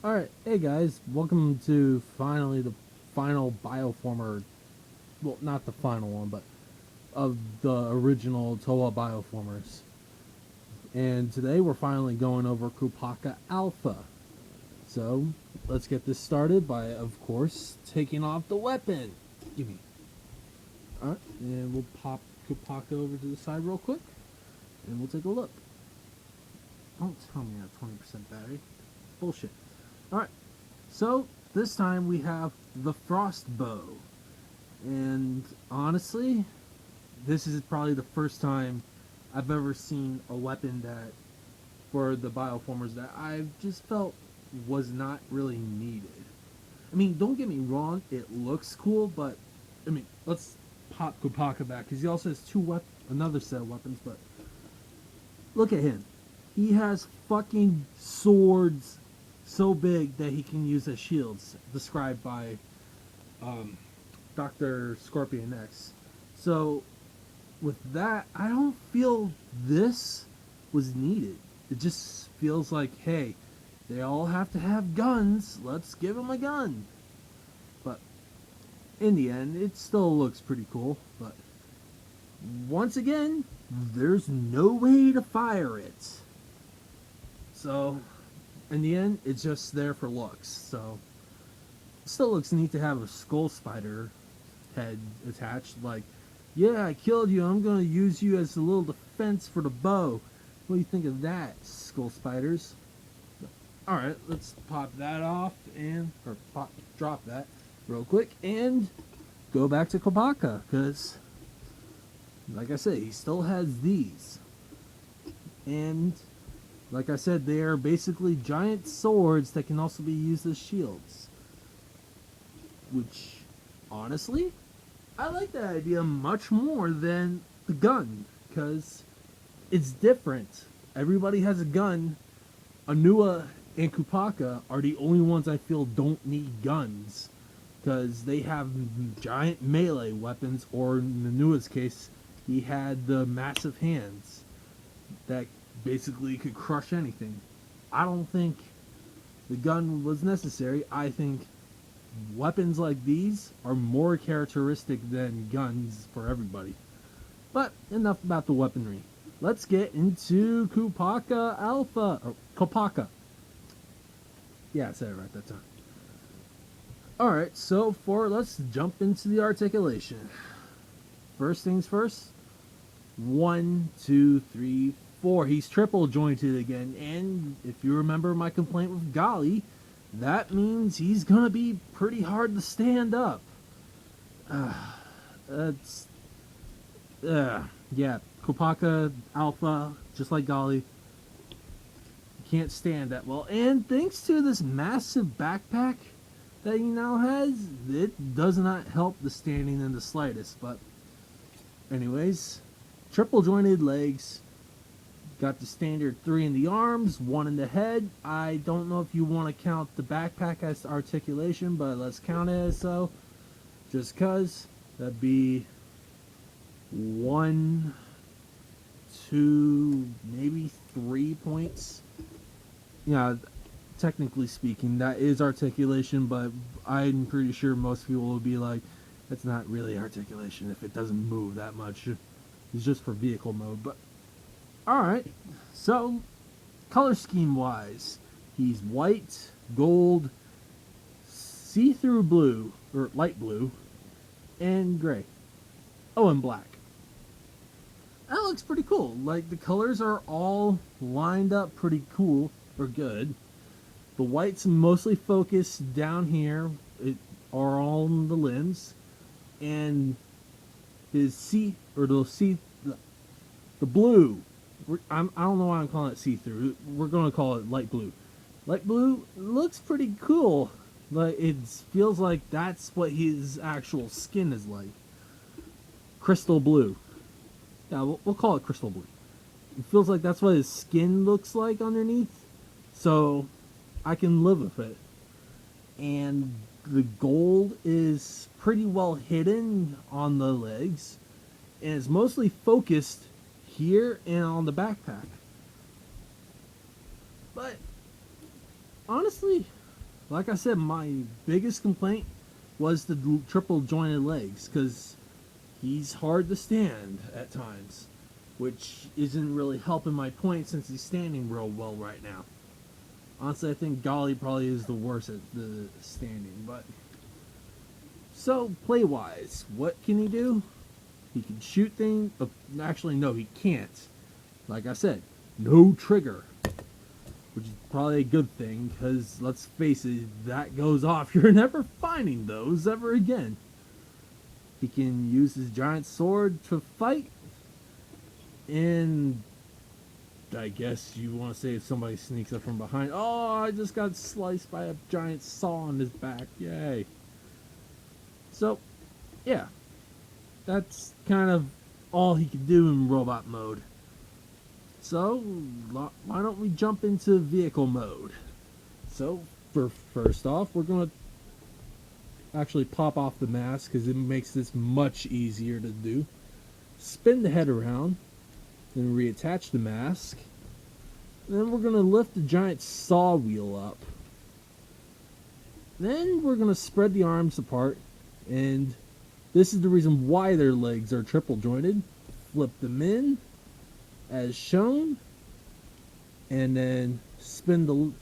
Alright, hey guys, welcome to finally the final Bioformer, well, not the final one, but of the original Toa Bioformers. And today we're finally going over Kopaka Alpha. So, let's get this started by, of course, taking off the weapon. Give me. Alright, and we'll pop Kopaka over to the side real quick, and we'll take a look. Don't tell me I have 20% battery. Bullshit. Alright, so this time we have the Frost Bow. And honestly, this is probably the first time I've ever seen a weapon that, for the Bioformers, that I've just felt was not really needed. I mean, don't get me wrong, it looks cool, but, I mean, let's pop Kopaka back, because he also has another set of weapons, but look at him. He has fucking swords so big that he can use as shields, described by Dr. Scorpion X. So, with that, I don't feel this was needed. It just feels like, hey, they all have to have guns, let's give them a gun. But, in the end, it still looks pretty cool, but once again, there's no way to fire it. So, in the end, it's just there for looks. So, it still looks neat to have a skull spider head attached. Like, yeah, I killed you. I'm going to use you as a little defense for the bow. What do you think of that, skull spiders? Alright, let's pop that off and, drop that real quick and go back to Kopaka. Because, like I said, he still has these. And like I said, they are basically giant swords that can also be used as shields. Which, honestly, I like that idea much more than the gun, because it's different. Everybody has a gun. Anua and Kopaka are the only ones I feel don't need guns, because they have giant melee weapons, or in Anua's case, he had the massive hands that basically could crush anything. I don't think the gun was necessary. I think weapons like these are more characteristic than guns for everybody. But enough about the weaponry. Let's get into Kopaka Alpha, or Kopaka. Yeah, I said it right that time. Alright, so let's jump into the articulation. First things first. 1, 2, 3, 4. He's triple jointed again, and if you remember my complaint with Golly, that means he's gonna be pretty hard to stand up. Yeah, Kopaka Alpha, just like Golly, can't stand that well. And thanks to this massive backpack that he now has, it does not help the standing in the slightest. But anyways, triple jointed legs. Got the standard 3 in the arms, 1 in the head. I don't know if you want to count the backpack as articulation, but let's count it as so. Just cause that'd be 1, 2, maybe 3 points. Yeah, technically speaking, that is articulation, but I'm pretty sure most people will be like, that's not really articulation if it doesn't move that much. It's just for vehicle mode. But alright, so color scheme wise, he's white, gold, see-through blue, or light blue, and gray. Oh, and black. That looks pretty cool. Like, the colors are all lined up pretty cool, or good. The white's mostly focused down here, are all on the limbs, and his the blue. I don't know why I'm calling it see-through. We're going to call it light blue. Light blue looks pretty cool. Like, it feels like that's what his actual skin is like. Crystal blue. Yeah, we'll call it crystal blue. It feels like that's what his skin looks like underneath. So, I can live with it. And the gold is pretty well hidden on the legs. And it's mostly focused here and on the backpack. But honestly, like I said, my biggest complaint was the triple jointed legs, because he's hard to stand at times, which isn't really helping my point since he's standing real well right now. Honestly, I think Golly probably is the worst at the standing, but... So, play-wise, what can he do? He can shoot things... actually, no, he can't. Like I said, no trigger. Which is probably a good thing, because, let's face it, that goes off. You're never finding those ever again. He can use his giant sword to fight. And... I guess you want to say if somebody sneaks up from behind. Oh, I just got sliced by a giant saw on his back. Yay. So, yeah. That's kind of all he can do in robot mode. So, why don't we jump into vehicle mode? So, first off, we're going to actually pop off the mask because it makes this much easier to do. Spin the head around. Then reattach the mask. Then we're going to lift the giant saw wheel up. Then we're going to spread the arms apart. And this is the reason why their legs are triple jointed. Flip them in as shown. And then spin the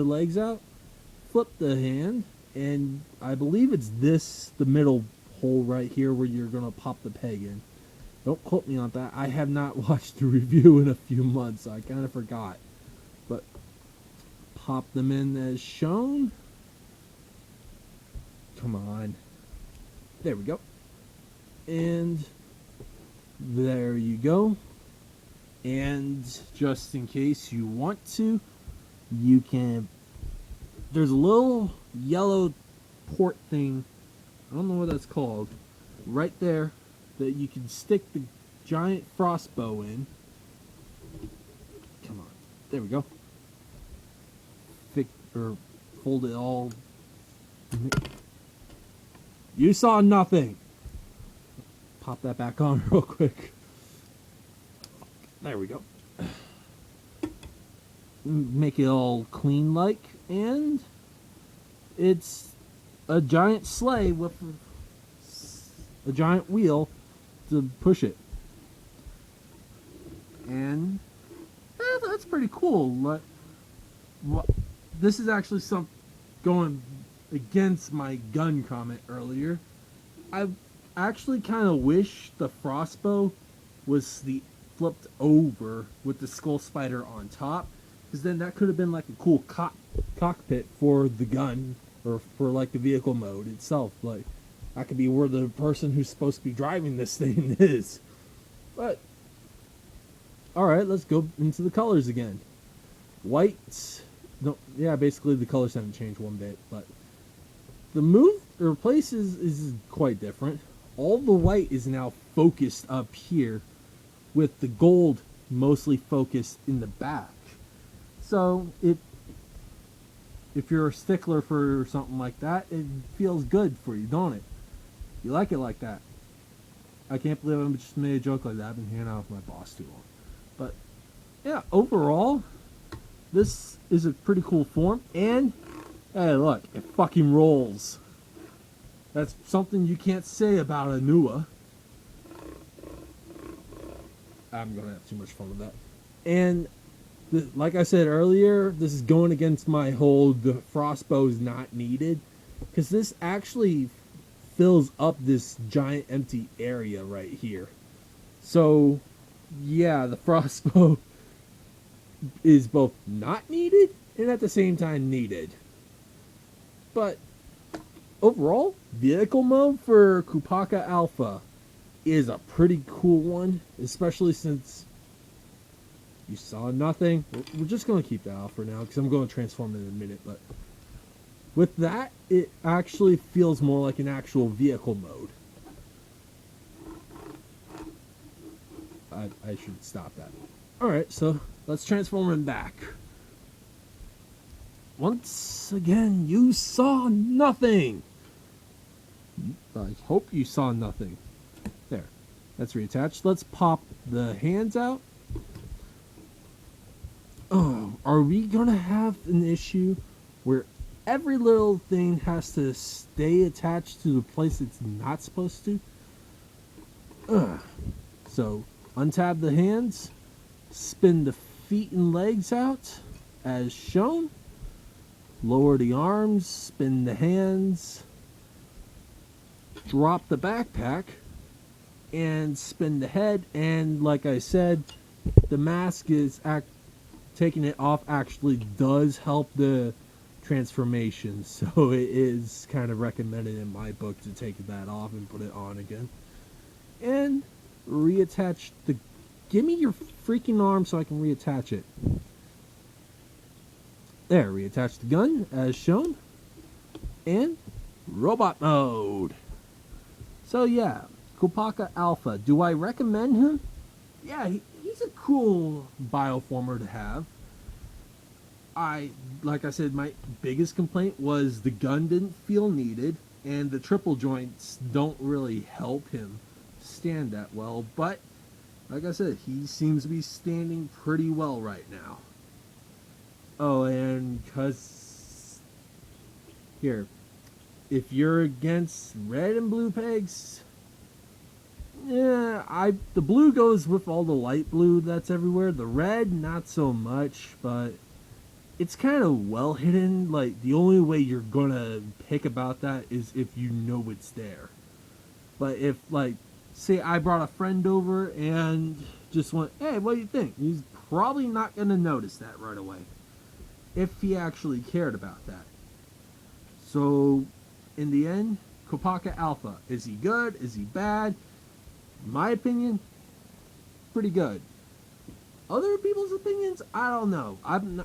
legs out. Flip the hand. And I believe it's the middle hole right here where you're going to pop the peg in. Don't quote me on that. I have not watched the review in a few months, so I kind of forgot. But pop them in as shown. Come on. There we go. And there you go. And just in case you want to, you can... There's a little yellow port thing. I don't know what that's called. Right there. That you can stick the giant crossbow in. Come on. There we go. Fold it all. You saw nothing. Pop that back on real quick. There we go. Make it all clean like. And it's a giant sleigh with a giant wheel to push it. And that's pretty cool. This is actually going against my gun comment earlier. I actually kind of wish the crossbow was flipped over with the skull spider on top, because then that could have been like a cool cockpit for the gun, or for like the vehicle mode itself. Like, that could be where the person who's supposed to be driving this thing is. But, alright, let's go into the colors again. White. No, yeah, basically the colors haven't changed one bit. But the place is quite different. All the white is now focused up here, with the gold mostly focused in the back. So, if you're a stickler for something like that, it feels good for you, don't it? You like it like that. I can't believe I just made a joke like that. I've been hanging out with my boss too long. But, yeah, overall, this is a pretty cool form. And, hey, look, it fucking rolls. That's something you can't say about a Nua. I'm going to have too much fun with that. And, like I said earlier, this is going against my whole the crossbow is not needed. Because this actually fills up this giant empty area right here. So, yeah, the crossbow is both not needed and at the same time needed. But overall, vehicle mode for Kopaka Alpha is a pretty cool one, especially since you saw nothing. We're just going to keep that off for now because I'm going to transform it in a minute. But with that, it actually feels more like an actual vehicle mode. I should stop that. Alright, so let's transform him back. Once again, you saw nothing. I hope you saw nothing. There. That's reattached. Let's pop the hands out. Oh, are we going to have an issue where every little thing has to stay attached to the place it's not supposed to. Ugh. So untab the hands, spin the feet and legs out as shown, lower the arms, spin the hands, drop the backpack, and spin the head. And like I said, the mask is taking it off actually does help the transformation, so it is kind of recommended in my book to take that off and put it on again. And reattach the... Give me your freaking arm so I can reattach it. There, reattach the gun as shown. And robot mode. So yeah, Kopaka Alpha. Do I recommend him? Yeah, he's a cool bioformer to have. Like I said, my biggest complaint was the gun didn't feel needed, and the triple joints don't really help him stand that well, but like I said, he seems to be standing pretty well right now. Oh, and here, if you're against red and blue pegs, yeah, the blue goes with all the light blue that's everywhere. The red, not so much, but it's kind of well hidden. Like, the only way you're gonna pick about that is if you know it's there. But if, like, say I brought a friend over and just went, hey, what do you think? He's probably not gonna notice that right away, if he actually cared about that. So, in the end, Kopaka Alpha. Is he good? Is he bad? In my opinion, pretty good. Other people's opinions, I don't know. I'm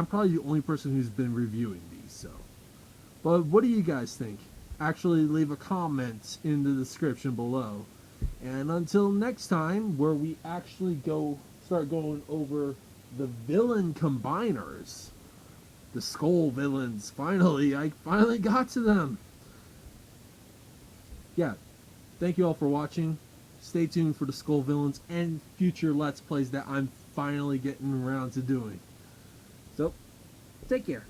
probably the only person who's been reviewing these, so. But what do you guys think? Actually, leave a comment in the description below. And until next time, where we actually start going over the villain combiners, the skull villains. I finally got to them. Yeah, thank you all for watching. Stay tuned for the skull villains and future Let's Plays that I'm finally getting around to doing. So, take care.